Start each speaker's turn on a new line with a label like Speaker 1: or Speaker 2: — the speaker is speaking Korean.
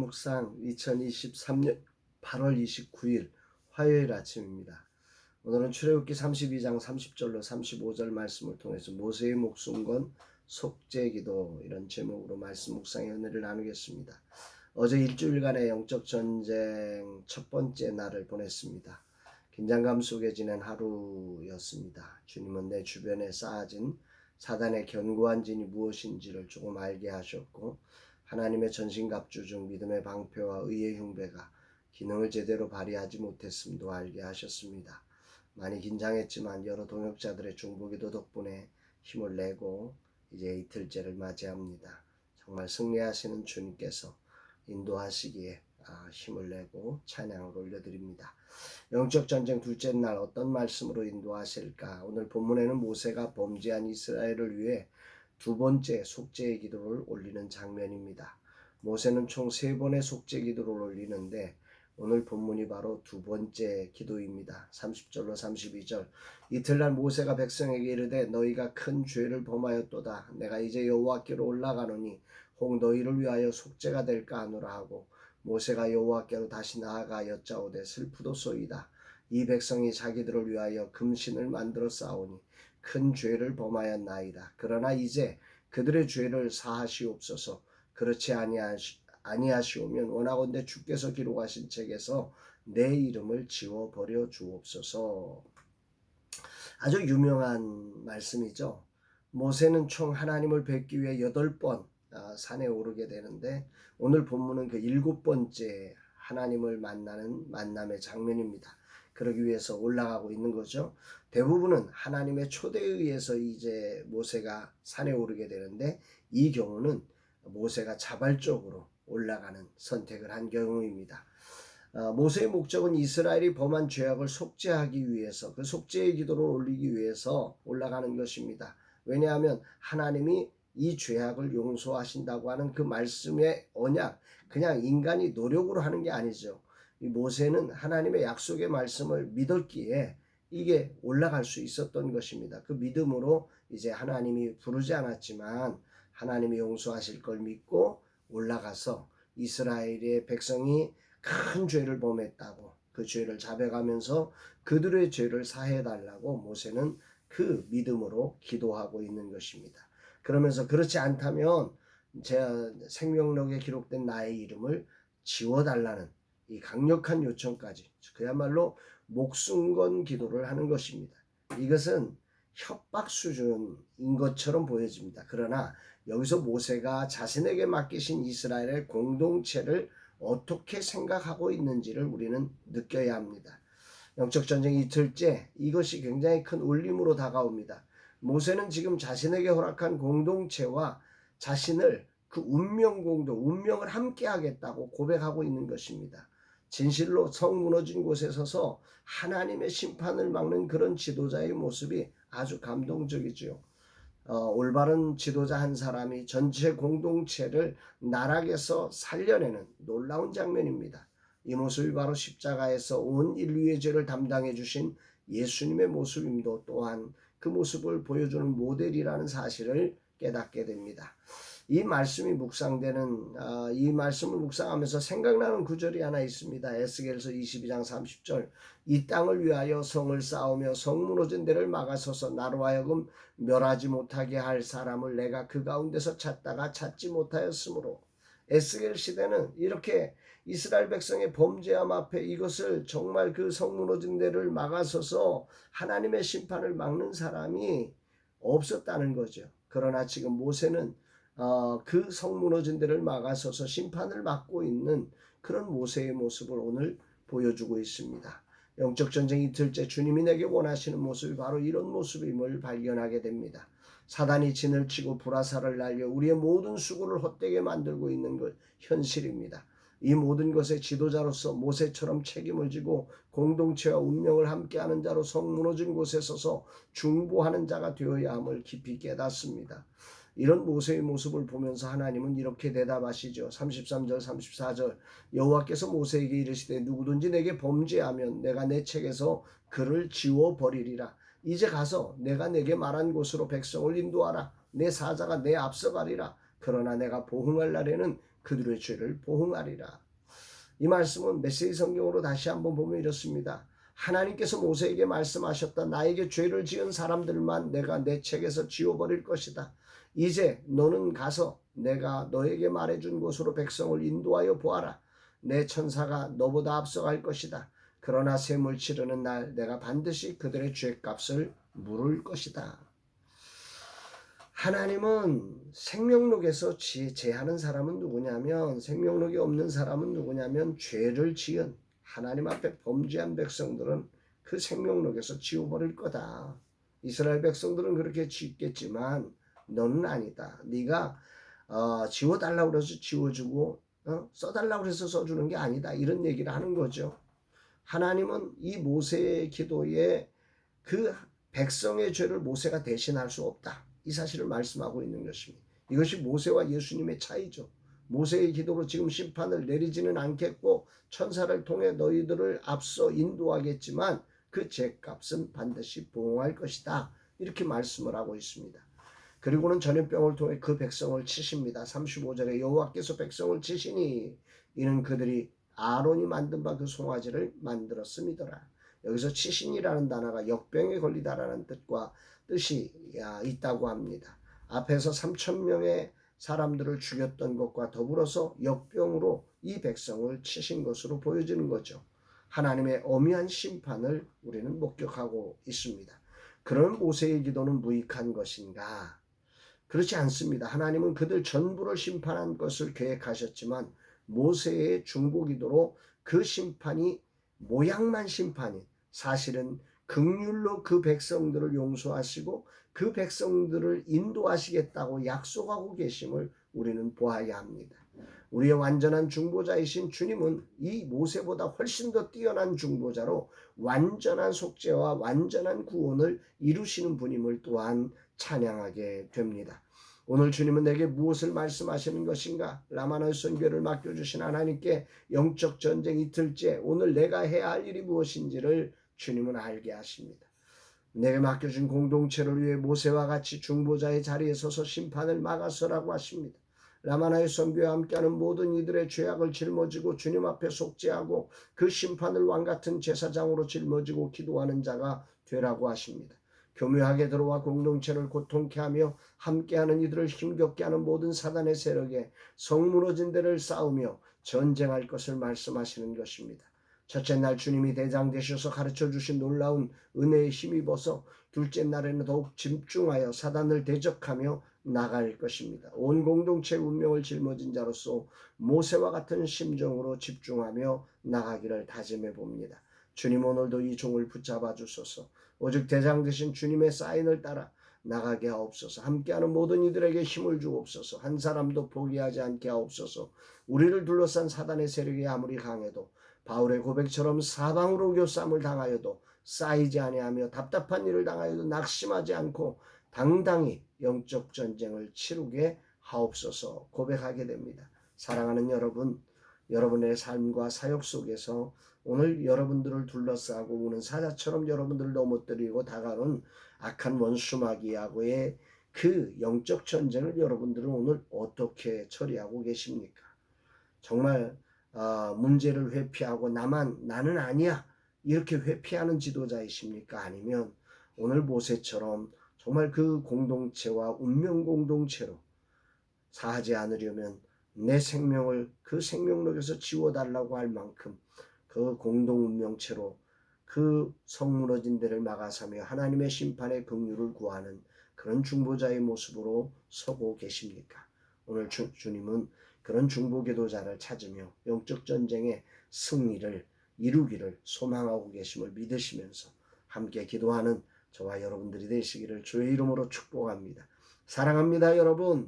Speaker 1: 묵상 2023년 8월 29일 화요일 아침입니다. 오늘은 출애굽기 32장 30절로 35절 말씀을 통해서 모세의 목숨건 속죄기도 이런 제목으로 말씀 묵상의 은혜를 나누겠습니다. 어제 일주일간의 영적 전쟁 첫 번째 날을 보냈습니다. 긴장감 속에 지낸 하루였습니다. 주님은 내 주변에 쌓아진 사단의 견고한 진이 무엇인지를 조금 알게 하셨고, 하나님의 전신갑주 중 믿음의 방패와 의의 흉배가 기능을 제대로 발휘하지 못했음도 알게 하셨습니다. 많이 긴장했지만 여러 동역자들의 중보기도 덕분에 힘을 내고 이제 이틀째를 맞이합니다. 정말 승리하시는 주님께서 인도하시기에 힘을 내고 찬양을 올려드립니다. 영적 전쟁 둘째 날 어떤 말씀으로 인도하실까? 오늘 본문에는 모세가 범죄한 이스라엘을 위해 두 번째 속죄의 기도를 올리는 장면입니다. 모세는 총 3번의 속죄 기도를 올리는데 오늘 본문이 바로 두 번째 기도입니다. 30절로 32절. 이틀날 모세가 백성에게 이르되 너희가 큰 죄를 범하였도다. 내가 이제 여호와께로 올라가노니 혹 너희를 위하여 속죄가 될까 하노라 하고, 모세가 여호와께로 다시 나아가 여짜오되 슬프도소이다. 이 백성이 자기들을 위하여 금신을 만들어 쌓으니 큰 죄를 범하였나이다. 그러나 이제 그들의 죄를 사하시옵소서. 그렇지 아니하시오면 원하건대 주께서 기록하신 책에서 내 이름을 지워버려 주옵소서. 아주 유명한 말씀이죠. 모세는 총 하나님을 뵙기 위해 8번 산에 오르게 되는데 오늘 본문은 그 7번째 하나님을 만나는 만남의 장면입니다. 그러기 위해서 올라가고 있는 거죠. 대부분은 하나님의 초대에 의해서 이제 모세가 산에 오르게 되는데 이 경우는 모세가 자발적으로 올라가는 선택을 한 경우입니다. 모세의 목적은 이스라엘이 범한 죄악을 속죄하기 위해서, 그 속죄의 기도를 올리기 위해서 올라가는 것입니다. 왜냐하면 하나님이 이 죄악을 용서하신다고 하는 그 말씀의 언약, 그냥 인간이 노력으로 하는 게 아니죠. 이 모세는 하나님의 약속의 말씀을 믿었기에 이게 올라갈 수 있었던 것입니다. 그 믿음으로 이제 하나님이 부르지 않았지만 하나님이 용서하실 걸 믿고 올라가서 이스라엘의 백성이 큰 죄를 범했다고 그 죄를 자백하면서 그들의 죄를 사해달라고 모세는 그 믿음으로 기도하고 있는 것입니다. 그러면서 그렇지 않다면 제 생명록에 기록된 나의 이름을 지워달라는 이 강력한 요청까지, 그야말로 목숨 건 기도를 하는 것입니다. 이것은 협박 수준인 것처럼 보여집니다. 그러나 여기서 모세가 자신에게 맡기신 이스라엘의 공동체를 어떻게 생각하고 있는지를 우리는 느껴야 합니다. 영적 전쟁 이틀째, 이것이 굉장히 큰 울림으로 다가옵니다. 모세는 지금 자신에게 허락한 공동체와 자신을 그 운명을 함께 하겠다고 고백하고 있는 것입니다. 진실로 성 무너진 곳에 서서 하나님의 심판을 막는 그런 지도자의 모습이 아주 감동적이죠. 올바른 지도자 한 사람이 전체 공동체를 나락에서 살려내는 놀라운 장면입니다. 이 모습이 바로 십자가에서 온 인류의 죄를 담당해 주신 예수님의 모습임도 또한 그 모습을 보여주는 모델이라는 사실을 깨닫게 됩니다. 이 말씀을 묵상하면서 생각나는 구절이 하나 있습니다. 에스겔서 22장 30절. 이 땅을 위하여 성을 쌓으며 성 무너진 데를 막아서서 나로 하여금 멸하지 못하게 할 사람을 내가 그 가운데서 찾다가 찾지 못하였으므로. 에스겔 시대는 이렇게 이스라엘 백성의 범죄함 앞에 이것을 정말 그 성 무너진 데를 막아서서 하나님의 심판을 막는 사람이 없었다는 거죠. 그러나 지금 모세는 그 성 무너진 데를 막아서서 심판을 막고 있는 그런 모세의 모습을 오늘 보여주고 있습니다. 영적 전쟁 이틀째 주님이 내게 원하시는 모습이 바로 이런 모습임을 발견하게 됩니다. 사단이 진을 치고 불화살을 날려 우리의 모든 수고를 헛되게 만들고 있는 것 현실입니다. 이 모든 것의 지도자로서 모세처럼 책임을 지고 공동체와 운명을 함께하는 자로 성 무너진 곳에 서서 중보하는 자가 되어야 함을 깊이 깨닫습니다. 이런 모세의 모습을 보면서 하나님은 이렇게 대답하시죠. 33절 34절. 여호와께서 모세에게 이르시되 누구든지 내게 범죄하면 내가 내 책에서 그를 지워버리리라. 이제 가서 내가 내게 말한 곳으로 백성을 인도하라. 내 사자가 내 앞서 가리라. 그러나 내가 보응할 날에는 그들의 죄를 보응하리라. 이 말씀은 메시지 성경으로 다시 한번 보면 이렇습니다. 하나님께서 모세에게 말씀하셨다. 나에게 죄를 지은 사람들만 내가 내 책에서 지워버릴 것이다. 이제 너는 가서 내가 너에게 말해준 곳으로 백성을 인도하여 보아라. 내 천사가 너보다 앞서갈 것이다. 그러나 셈을 치르는 날 내가 반드시 그들의 죄값을 물을 것이다. 하나님은 생명록에서 제하는 사람은 누구냐면, 생명록이 없는 사람은 누구냐면 죄를 지은 하나님 앞에 범죄한 백성들은 그 생명록에서 지워버릴 거다. 이스라엘 백성들은 그렇게 짓겠지만 너는 아니다. 네가 지워달라고 그래서 지워주고 써달라고 해서 써주는 게 아니다. 이런 얘기를 하는 거죠. 하나님은 이 모세의 기도에 그 백성의 죄를 모세가 대신할 수 없다. 이 사실을 말씀하고 있는 것입니다. 이것이 모세와 예수님의 차이죠. 모세의 기도로 지금 심판을 내리지는 않겠고 천사를 통해 너희들을 앞서 인도하겠지만 그 죄값은 반드시 보응할 것이다. 이렇게 말씀을 하고 있습니다. 그리고는 전염병을 통해 그 백성을 치십니다. 35절에 여호와께서 백성을 치시니 이는 그들이 아론이 만든 바 그 송아지를 만들었음이더라. 여기서 치신이라는 단어가 역병에 걸리다라는 뜻이 있다고 합니다. 앞에서 3,000명의 사람들을 죽였던 것과 더불어서 역병으로 이 백성을 치신 것으로 보여지는 거죠. 하나님의 엄미한 심판을 우리는 목격하고 있습니다. 그런 모세의 기도는 무익한 것인가? 그렇지 않습니다. 하나님은 그들 전부를 심판한 것을 계획하셨지만 모세의 중보기도로 그 심판이 모양만 심판이 사실은 긍휼로 그 백성들을 용서하시고 그 백성들을 인도하시겠다고 약속하고 계심을 우리는 보아야 합니다. 우리의 완전한 중보자이신 주님은 이 모세보다 훨씬 더 뛰어난 중보자로 완전한 속죄와 완전한 구원을 이루시는 분임을 또한 찬양하게 됩니다. 오늘 주님은 내게 무엇을 말씀하시는 것인가? 라마노의 선교를 맡겨주신 하나님께 영적 전쟁 이틀째 오늘 내가 해야 할 일이 무엇인지를 주님은 알게 하십니다. 내게 맡겨준 공동체를 위해 모세와 같이 중보자의 자리에 서서 심판을 막아서라고 하십니다. 라마나의 선교와 함께하는 모든 이들의 죄악을 짊어지고 주님 앞에 속죄하고 그 심판을 왕같은 제사장으로 짊어지고 기도하는 자가 되라고 하십니다. 교묘하게 들어와 공동체를 고통케 하며 함께하는 이들을 힘겹게 하는 모든 사단의 세력에 성무너진 데를 싸우며 전쟁할 것을 말씀하시는 것입니다. 첫째 날 주님이 대장 되셔서 가르쳐 주신 놀라운 은혜에 힘입어서 둘째 날에는 더욱 집중하여 사단을 대적하며 나갈 것입니다. 온 공동체의 운명을 짊어진 자로서 모세와 같은 심정으로 집중하며 나가기를 다짐해 봅니다. 주님 오늘도 이 종을 붙잡아 주소서. 오직 대장 되신 주님의 사인을 따라 나가게 하옵소서. 함께하는 모든 이들에게 힘을 주옵소서. 한 사람도 포기하지 않게 하옵소서. 우리를 둘러싼 사단의 세력이 아무리 강해도 바울의 고백처럼 사방으로 교쌈을 당하여도 쌓이지 아니하며 답답한 일을 당하여도 낙심하지 않고 당당히 영적 전쟁을 치르게 하옵소서 고백하게 됩니다. 사랑하는 여러분, 여러분의 삶과 사역 속에서 오늘 여러분들을 둘러싸고 우는 사자처럼 여러분들을 넘어뜨리고 다가오는 악한 원수 마귀하고의 그 영적 전쟁을 여러분들은 오늘 어떻게 처리하고 계십니까? 정말 문제를 회피하고 나는 아니야 이렇게 회피하는 지도자이십니까? 아니면 오늘 모세처럼 정말 그 공동체와 운명 공동체로 사하지 않으려면 내 생명을 그 생명록에서 지워달라고 할 만큼 그 공동 운명체로 그 성무너진 데를 막아서며 하나님의 심판의 긍휼을 구하는 그런 중보자의 모습으로 서고 계십니까? 오늘 주님은 그런 중보기도자를 찾으며 영적 전쟁의 승리를 이루기를 소망하고 계심을 믿으시면서 함께 기도하는 저와 여러분들이 되시기를 주의 이름으로 축복합니다. 사랑합니다, 여러분.